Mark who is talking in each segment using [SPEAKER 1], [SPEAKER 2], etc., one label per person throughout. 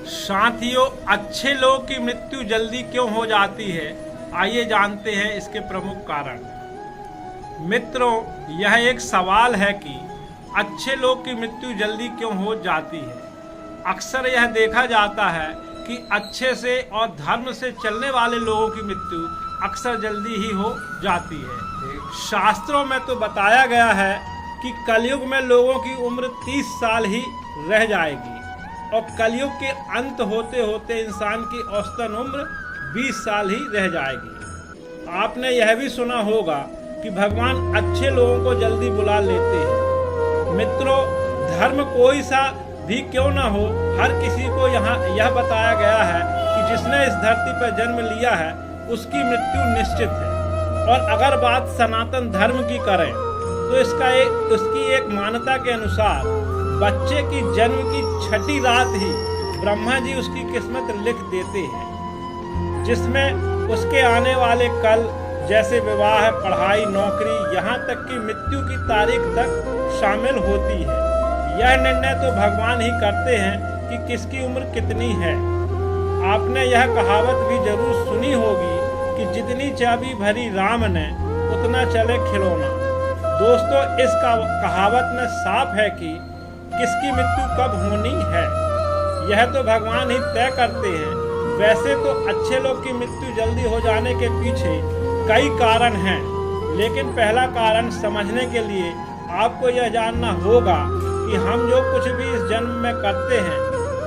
[SPEAKER 1] साथियों, अच्छे लोगों की मृत्यु जल्दी क्यों हो जाती है, आइए जानते हैं इसके प्रमुख कारण। मित्रों, यह एक सवाल है कि अच्छे लोग की मृत्यु जल्दी क्यों हो जाती है। अक्सर यह देखा जाता है कि अच्छे से और धर्म से चलने वाले लोगों की मृत्यु अक्सर जल्दी ही हो जाती है। शास्त्रों में तो बताया गया है कि कलयुग में लोगों की उम्र 30 साल ही रह जाएगी और कलयुग के अंत होते होते इंसान की औसतन उम्र 20 साल ही रह जाएगी। आपने यह भी सुना होगा कि भगवान अच्छे लोगों को जल्दी बुला लेते हैं। मित्रों, धर्म कोई सा भी क्यों ना हो, हर किसी को यहाँ यह बताया गया है कि जिसने इस धरती पर जन्म लिया है उसकी मृत्यु निश्चित है। और अगर बात सनातन धर्म की करें तो उसकी एक मान्यता के अनुसार बच्चे की जन्म की छठी रात ही ब्रह्मा जी उसकी किस्मत लिख देते हैं, जिसमें उसके आने वाले कल जैसे विवाह, पढ़ाई, नौकरी, यहाँ तक कि मृत्यु की तारीख तक शामिल होती है। यह निर्णय तो भगवान ही करते हैं कि किसकी उम्र कितनी है। आपने यह कहावत भी जरूर सुनी होगी कि जितनी चाबी भरी राम ने उतना चले खिलौना। दोस्तों, इस कहावत में साफ है कि किसकी मृत्यु कब होनी है यह तो भगवान ही तय करते हैं। वैसे तो अच्छे लोग की मृत्यु जल्दी हो जाने के पीछे कई कारण हैं, लेकिन पहला कारण समझने के लिए आपको यह जानना होगा कि हम जो कुछ भी इस जन्म में करते हैं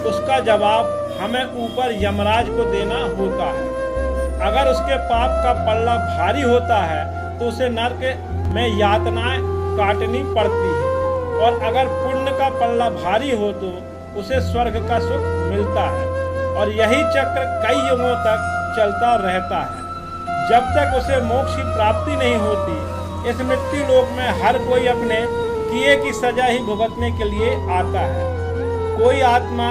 [SPEAKER 1] उसका जवाब हमें ऊपर यमराज को देना होता है। अगर उसके पाप का पल्ला भारी होता है तो उसे नरक में यातनाएं काटनी पड़ती है, और अगर पुण्य का पल्ला भारी हो तो उसे स्वर्ग का सुख मिलता है। और यही चक्र कई युगों तक चलता रहता है जब तक उसे मोक्ष की प्राप्ति नहीं होती। इस मृत्यु लोक में हर कोई अपने किए की सजा ही भुगतने के लिए आता है। कोई आत्मा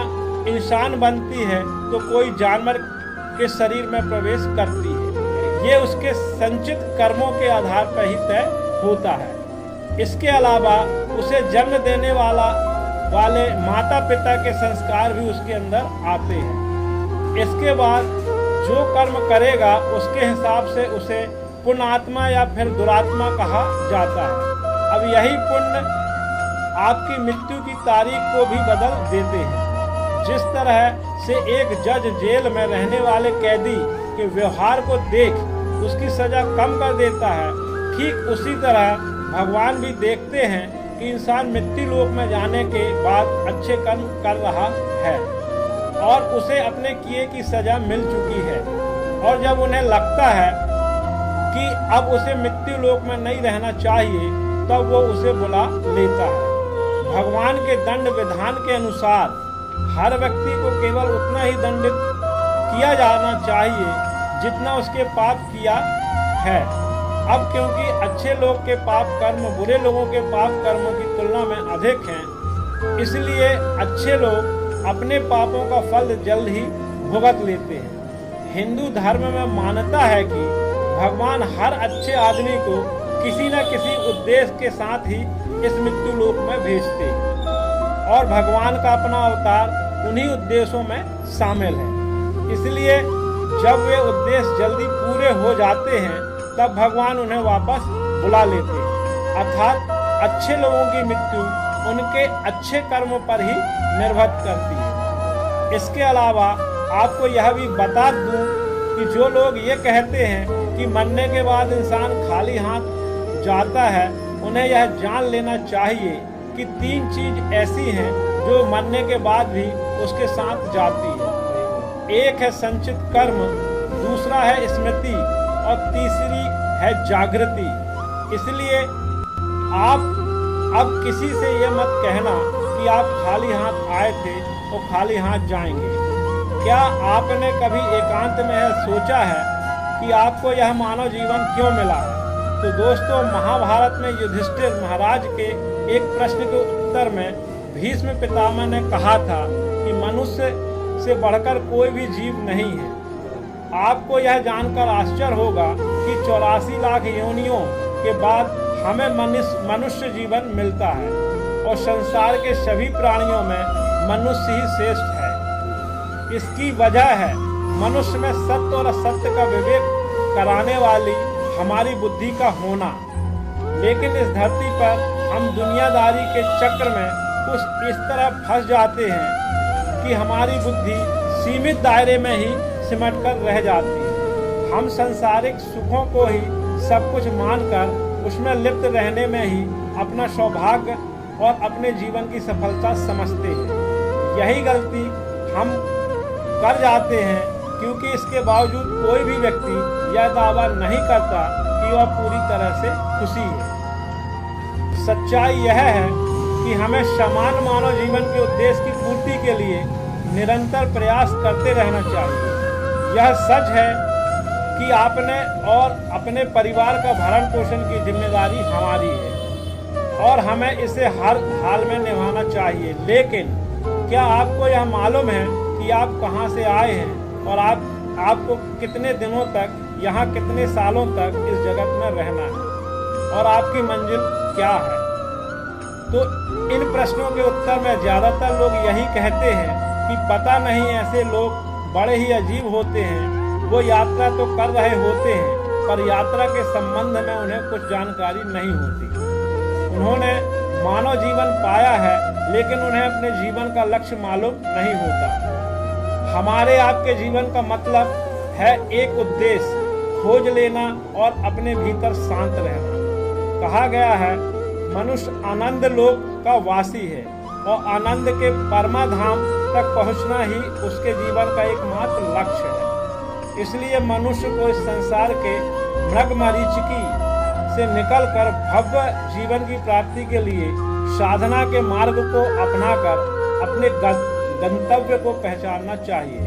[SPEAKER 1] इंसान बनती है तो कोई जानवर के शरीर में प्रवेश करती है। ये उसके संचित कर्मों के आधार पर ही तय होता है। इसके अलावा उसे जन्म देने वाले माता पिता के संस्कार भी उसके अंदर आते हैं। इसके बाद जो कर्म करेगा उसके हिसाब से उसे पुण्यात्मा या फिर दुरात्मा कहा जाता है। अब यही पुण्य आपकी मृत्यु की तारीख को भी बदल देते हैं। जिस तरह से एक जज जेल में रहने वाले कैदी के व्यवहार को देख उसकी सजा कम कर देता है, ठीक उसी तरह भगवान भी देखते हैं कि इंसान मृत्यु लोक में जाने के बाद अच्छे कर्म कर रहा है और उसे अपने किए की सजा मिल चुकी है। और जब उन्हें लगता है कि अब उसे मृत्यु लोक में नहीं रहना चाहिए तब वो उसे बुला लेता है। भगवान के दंड विधान के अनुसार हर व्यक्ति को केवल उतना ही दंडित किया जाना चाहिए जितना उसके पाप किया है। अब क्योंकि अच्छे लोग के पाप कर्म बुरे लोगों के पाप कर्मों की तुलना में अधिक हैं, इसलिए अच्छे लोग अपने पापों का फल जल्द ही भुगत लेते हैं। हिंदू धर्म में मान्यता है कि भगवान हर अच्छे आदमी को किसी न किसी उद्देश्य के साथ ही इस मृत्यु लोक में भेजते हैं और भगवान का अपना अवतार उन्हीं उद्देश्यों में शामिल है। इसलिए जब वे उद्देश्य जल्दी पूरे हो जाते हैं तब भगवान उन्हें वापस बुला लेते हैं। अर्थात अच्छे लोगों की मृत्यु उनके अच्छे कर्मों पर ही निर्भर करती है। इसके अलावा आपको यह भी बता दूं कि जो लोग ये कहते हैं कि मरने के बाद इंसान खाली हाथ जाता है, उन्हें यह जान लेना चाहिए कि 3 चीज ऐसी हैं जो मरने के बाद भी उसके साथ जाती है। एक है संचित कर्म, दूसरा है स्मृति और तीसरी है जागृति। इसलिए आप अब किसी से ये मत कहना कि आप खाली हाथ आए थे और खाली हाथ जाएंगे। क्या आपने कभी एकांत में यह सोचा है कि आपको यह मानव जीवन क्यों मिला है? तो दोस्तों, महाभारत में युधिष्ठिर महाराज के एक प्रश्न के उत्तर में भीष्म पितामह ने कहा था कि मनुष्य से बढ़कर कोई भी जीव नहीं है। आपको यह जानकर आश्चर्य होगा कि 84 लाख योनियों के बाद हमें मनुष्य जीवन मिलता है, और संसार के सभी प्राणियों में मनुष्य ही श्रेष्ठ है। इसकी वजह है मनुष्य में सत्य और असत्य का विवेक कराने वाली हमारी बुद्धि का होना। लेकिन इस धरती पर हम दुनियादारी के चक्र में कुछ इस तरह फंस जाते हैं कि हमारी बुद्धि सीमित दायरे में ही सिमट कर रह जाती है। हम सांसारिक सुखों को ही सब कुछ मानकर उसमें लिप्त रहने में ही अपना सौभाग्य और अपने जीवन की सफलता समझते हैं। यही गलती हम कर जाते हैं, क्योंकि इसके बावजूद कोई भी व्यक्ति यह दावा नहीं करता कि वह पूरी तरह से खुशी है। सच्चाई यह है कि हमें समान मानव जीवन के उद्देश्य की पूर्ति के लिए निरंतर प्रयास करते रहना चाहिए। यह सच है कि आपने और अपने परिवार का भरण पोषण की जिम्मेदारी हमारी है और हमें इसे हर हाल में निभाना चाहिए। लेकिन क्या आपको यह मालूम है कि आप कहां से आए हैं और आपको कितने दिनों तक, यहाँ कितने सालों तक इस जगत में रहना है और आपकी मंजिल क्या है? तो इन प्रश्नों के उत्तर में ज़्यादातर लोग यही कहते हैं कि पता नहीं, ऐसे लोग बड़े ही अजीब होते हैं। वो यात्रा तो कर रहे होते हैं पर यात्रा के संबंध में उन्हें कुछ जानकारी नहीं होती। उन्होंने मानव जीवन पाया है लेकिन उन्हें अपने जीवन का लक्ष्य मालूम नहीं होता। हमारे आपके जीवन का मतलब है एक उद्देश्य खोज लेना और अपने भीतर शांत रहना। कहा गया है मनुष्य आनंद लोक का वासी है और आनंद के परमाधाम तक पहुंचना ही उसके जीवन का एकमात्र लक्ष्य है। इसलिए मनुष्य को इस संसार के मृगमरीचिकी से निकलकर भव्य जीवन की प्राप्ति के लिए साधना के मार्ग को अपनाकर अपने गंतव्य को पहचानना चाहिए।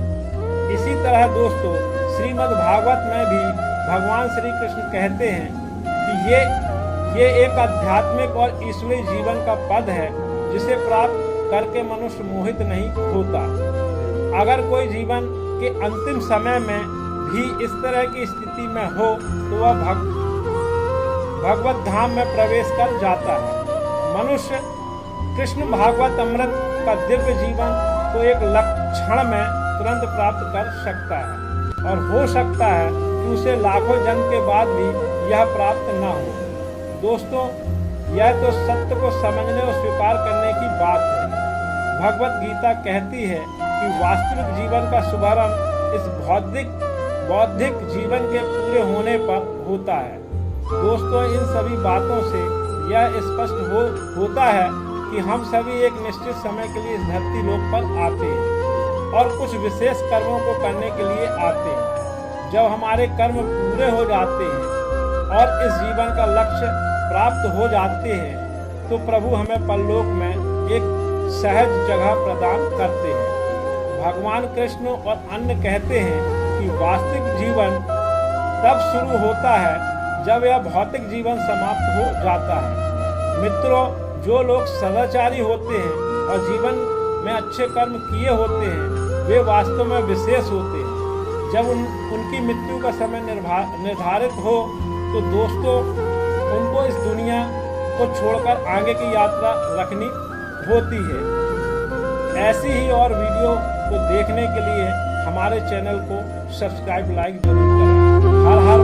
[SPEAKER 1] इसी तरह दोस्तों, श्रीमद् भागवत में भी भगवान श्री कृष्ण कहते हैं कि ये एक आध्यात्मिक और ईश्वरीय जीवन का पद है जिसे प्राप्त करके मनुष्य मोहित नहीं होता। अगर कोई जीवन के अंतिम समय में भी इस तरह की स्थिति में हो तो वह भगवत धाम में प्रवेश कर जाता है। मनुष्य कृष्ण भागवत अमृत का दिव्य जीवन को एक क्षण में तुरंत प्राप्त कर सकता है और हो सकता है कि उसे लाखों जन्म के बाद भी यह प्राप्त न हो। दोस्तों, यह तो सत्य को समझने और स्वीकार करने की बात है। भगवत गीता कहती है कि वास्तविक जीवन का शुभारंभ इस बौद्धिक जीवन के पूरे होने पर होता है। दोस्तों, इन सभी बातों से यह स्पष्ट होता है कि हम सभी एक निश्चित समय के लिए इस धरती लोक पर आते हैं और कुछ विशेष कर्मों को करने के लिए आते हैं। जब हमारे कर्म पूरे हो जाते हैं और इस जीवन का लक्ष्य प्राप्त हो जाते हैं तो प्रभु हमें परलोक में एक सहज जगह प्रदान करते हैं। भगवान कृष्ण और अन्य कहते हैं कि वास्तविक जीवन तब शुरू होता है जब यह भौतिक जीवन समाप्त हो जाता है। मित्रों, जो लोग सदाचारी होते हैं और जीवन में अच्छे कर्म किए होते हैं वे वास्तव में विशेष होते हैं। जब उनकी मृत्यु का समय निर्धारित हो तो दोस्तों उनको इस दुनिया को छोड़कर आगे की यात्रा रखनी होती है। ऐसी ही और वीडियो को देखने के लिए हमारे चैनल को सब्सक्राइब, लाइक जरूर करें। हर हर